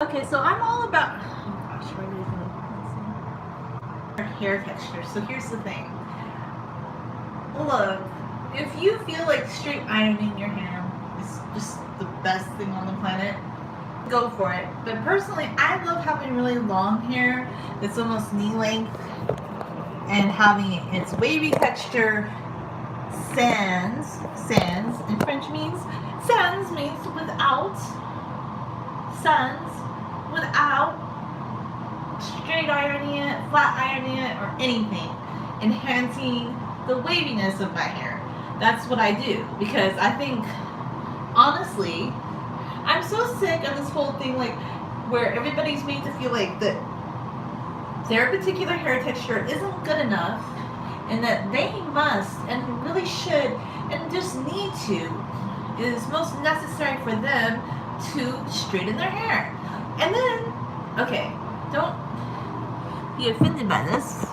Okay, so I'm all about, oh gosh, where did it go? Hair texture. So here's the thing. Look, if you feel like straight ironing your hair is just the best thing on the planet, go for it. But personally, I love having really long hair that's almost knee length and having its wavy texture. Sans in French means, sans means without, sans without straight ironing it, flat ironing it, or anything, enhancing the waviness of my hair. That's what I do because I think, honestly, I'm so sick of this whole thing like where everybody's made to feel like that their particular hair texture isn't good enough and that they must and really should and just need to, it is most necessary for them to straighten their hair. And then, okay, don't be offended by this.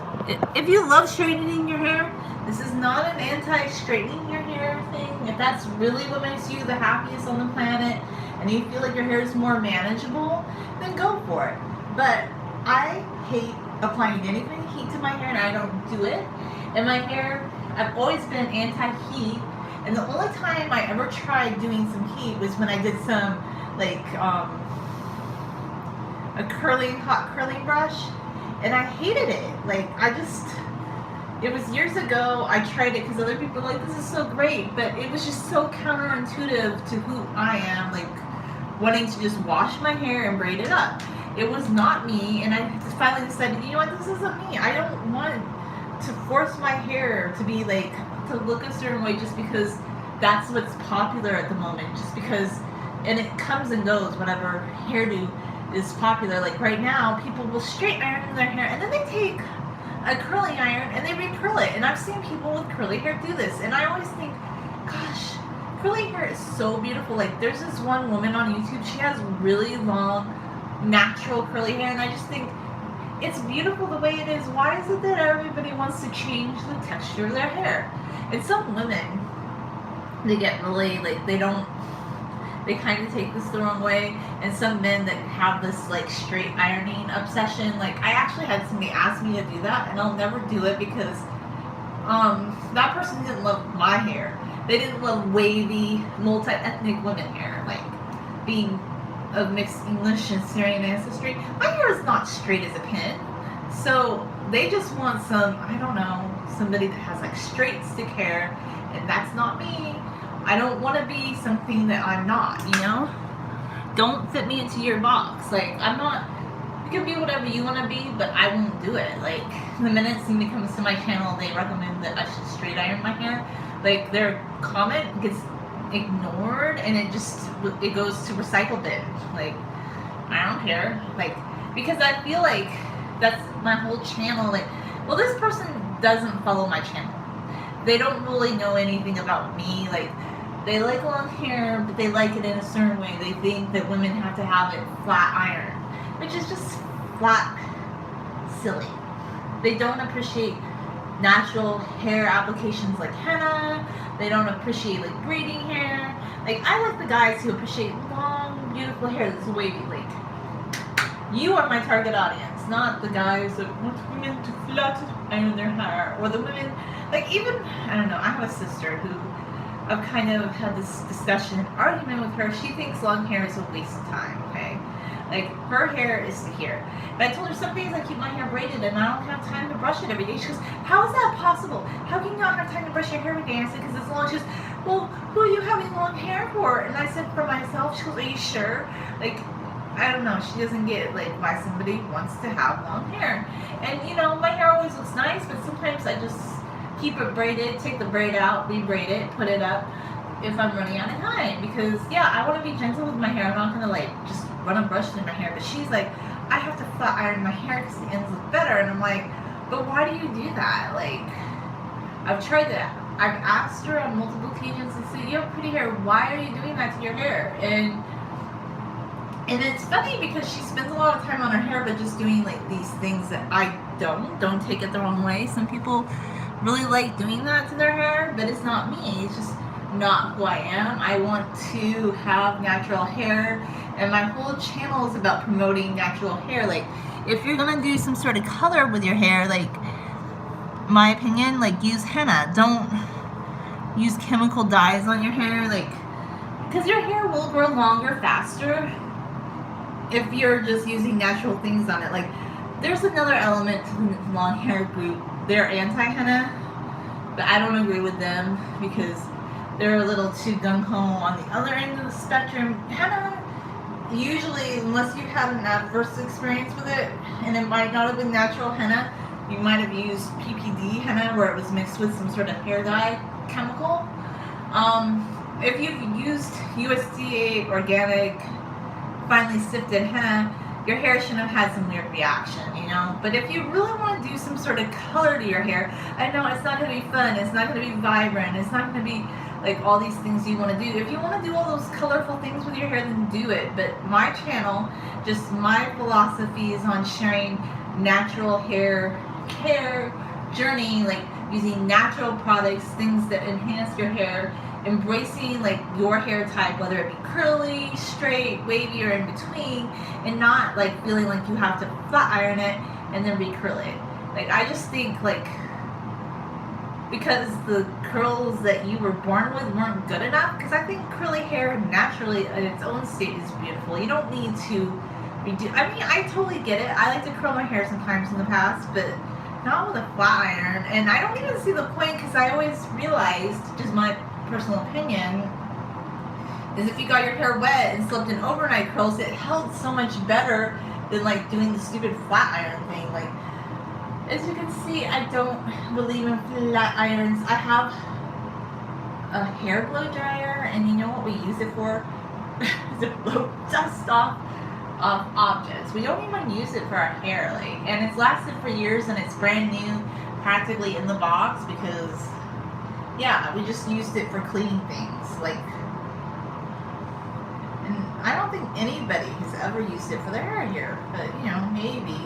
If you love straightening your hair, this is not an anti-straightening your hair thing. If that's really what makes you the happiest on the planet and you feel like your hair is more manageable, then go for it. But I hate applying any kind of heat to my hair and I don't do it. And my hair, I've always been anti-heat. And the only time I ever tried doing some heat was when I did some like a hot curling brush, and I hated it. Like it was years ago. I tried it because other people were like, this is so great, but it was just so counterintuitive to who I am, like wanting to just wash my hair and braid it up. It was not me, and I finally decided, you know what, this isn't me. I don't want to force my hair to be like, to look a certain way just because that's what's popular at the moment, just because, and it comes and goes, whatever hairdo is popular. Like right now, people will straight iron their hair and then they take a curling iron and they re-curl it. And I've seen people with curly hair do this, and I always think, gosh, curly hair is so beautiful. Like there's this one woman on YouTube, she has really long, natural curly hair, and I just think it's beautiful the way it is. Why is it that everybody wants to change the texture of their hair? And some women, they get really like, they kind of take this the wrong way. And some men that have this like straight ironing obsession, like I actually had somebody ask me to do that, and I'll never do it because that person didn't love my hair. They didn't love wavy, multi-ethnic women hair, like being of mixed English and Syrian ancestry. My hair is not straight as a pin, so they just want some, I don't know, somebody that has like straight stick hair, and that's not me. I don't want to be something that I'm not, you know? Don't fit me into your box. Like, I'm not, you can be whatever you want to be, but I won't do it. Like, the minute somebody comes to my channel, they recommend that I should straight iron my hair, like, their comment gets ignored and it goes to recycle bin. Like, I don't care. Like, because I feel like that's my whole channel. Like, well, this person doesn't follow my channel. They don't really know anything about me. Like, they like long hair, but they like it in a certain way. They think that women have to have it flat iron, which is just flat silly. They don't appreciate natural hair applications like henna. They don't appreciate like braiding hair. Like, I like the guys who appreciate long, beautiful hair that's wavy. Like, you are my target audience, not the guys that want women to flat iron their hair, or the women, like, even, I don't know, I have a sister who I've kind of had this discussion, argument with her. She thinks long hair is a waste of time, okay? Like, her hair is to here. And I told her some days I keep my hair braided and I don't have time to brush it every day. She goes, how is that possible? How can you not have time to brush your hair every day? I said, because it's long. She goes, well, who are you having long hair for? And I said, for myself. She goes, are you sure? Like, I don't know. She doesn't get, like, why somebody wants to have long hair. And, you know, my hair always looks nice, but sometimes I just keep it braided, take the braid out, re-braid it, put it up if I'm running out of time. Because, yeah, I want to be gentle with my hair. I'm not going to, like, just run a brush through my hair. But she's like, I have to flat iron my hair because the ends look better. And I'm like, but why do you do that? Like, I've tried that. I've asked her on multiple occasions and said, you have pretty hair. Why are you doing that to your hair? And it's funny because she spends a lot of time on her hair, but just doing, like, these things that I don't take it the wrong way. Some people really like doing that to their hair, but it's not me. It's just not who I am. I want to have natural hair, and my whole channel is about promoting natural hair. Like, if you're gonna do some sort of color with your hair, like, my opinion, like, use henna. Don't use chemical dyes on your hair, like, because your hair will grow longer faster if you're just using natural things on it. Like, there's another element to the long hair group. They're anti-henna, but I don't agree with them because they're a little too gung-ho on the other end of the spectrum. Henna, usually, unless you've had an adverse experience with it, and it might not have been natural henna, you might have used PPD henna where it was mixed with some sort of hair dye chemical. If you've used USDA organic, finely sifted henna, your hair shouldn't have had some weird reaction, you know? But if you really want to do some sort of color to your hair, I know it's not going to be fun, it's not going to be vibrant, it's not going to be like all these things you want to do. If you want to do all those colorful things with your hair, then do it. But my channel, just my philosophy is on sharing natural hair care journey, like using natural products, things that enhance your hair, embracing like your hair type, whether it be curly, straight, wavy, or in between, and not like feeling like you have to flat iron it and then recurl it. Like, I just think like because the curls that you were born with weren't good enough, because I think curly hair naturally in its own state is beautiful. You don't need to redo. I mean, I totally get it. I like to curl my hair sometimes in the past, but not with a flat iron. And I don't even see the point, because I always realized, just my personal opinion, is if you got your hair wet and slept in overnight curls, it held so much better than like doing the stupid flat iron thing. Like, as you can see, I don't believe in flat irons. I have a hair blow dryer, and you know what we use it for? To blow dust off objects. We don't even use it for our hair, like, and it's lasted for years, and it's brand new, practically in the box, because yeah, we just used it for cleaning things. Like, and I don't think anybody has ever used it for their hair here, but you know, maybe.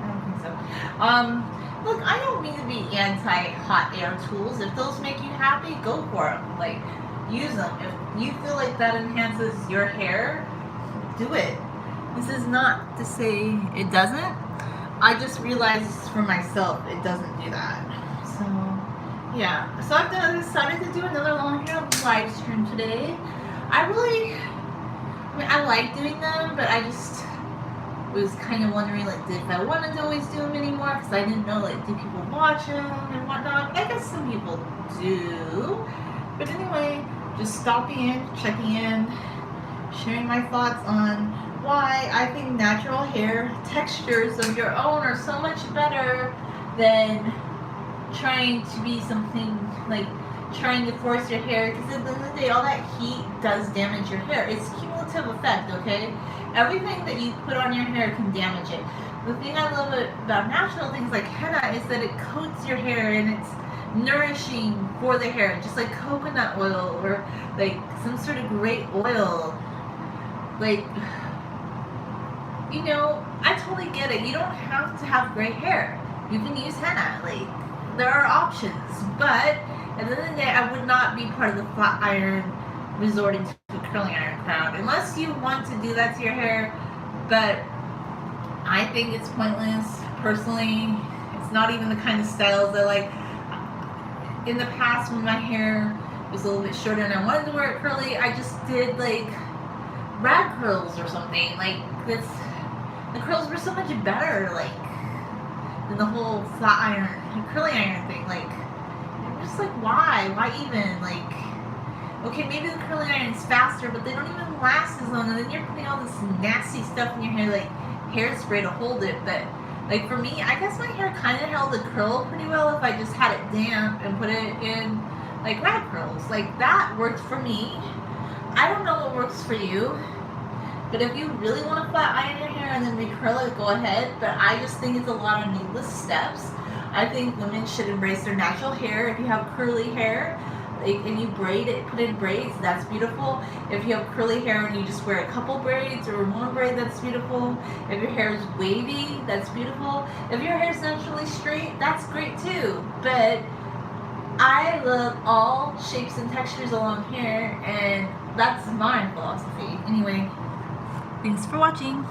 I don't think so. Look, I don't mean to be anti-hot air tools. If those make you happy, go for them. Like, use them. If you feel like that enhances your hair, do it. This is not to say it doesn't. I just realized for myself it doesn't do that. So, yeah. So I've decided to do another long hair live stream today. I mean, I like doing them, but I just was kind of wondering, like, if I wanted to always do them anymore, because I didn't know, like, do people watch them and whatnot. I guess some people do. But anyway, just stopping in, checking in, sharing my thoughts on why I think natural hair textures of your own are so much better than trying to be something, like, trying to force your hair, because at the end of the day, all that heat does damage your hair. It's cumulative effect, okay? Everything that you put on your hair can damage it. The thing I love about natural things like henna is that it coats your hair, and it's nourishing for the hair, just like coconut oil or like some sort of great oil. Like, you know, I totally get it. You don't have to have great hair. You can use henna. Like, there are options, but at the end of the day, I would not be part of the flat iron resorting to a curling iron crowd unless you want to do that to your hair. But I think it's pointless personally. It's not even the kind of styles I like. In the past, when my hair was a little bit shorter and I wanted to wear it curly, I just did like rag curls or something. Like, this, the curls were so much better, like, than the whole flat iron, curling iron thing. Like, just like, why even, like, okay, maybe the curling iron's faster, but they don't even last as long, and then you're putting all this nasty stuff in your hair, like hairspray to hold it. But like, for me, I guess my hair kind of held the curl pretty well if I just had it damp and put it in like rag curls. Like, that worked for me. I don't know what works for you, but if you really want to flat iron your hair and then recurl it, go ahead. But I just think it's a lot of needless steps. I think women should embrace their natural hair. If you have curly hair, like, and you braid it, put in braids, that's beautiful. If you have curly hair and you just wear a couple braids or one braid, that's beautiful. If your hair is wavy, that's beautiful. If your hair is naturally straight, that's great too. But I love all shapes and textures of long hair, and that's my philosophy. Anyway, thanks for watching.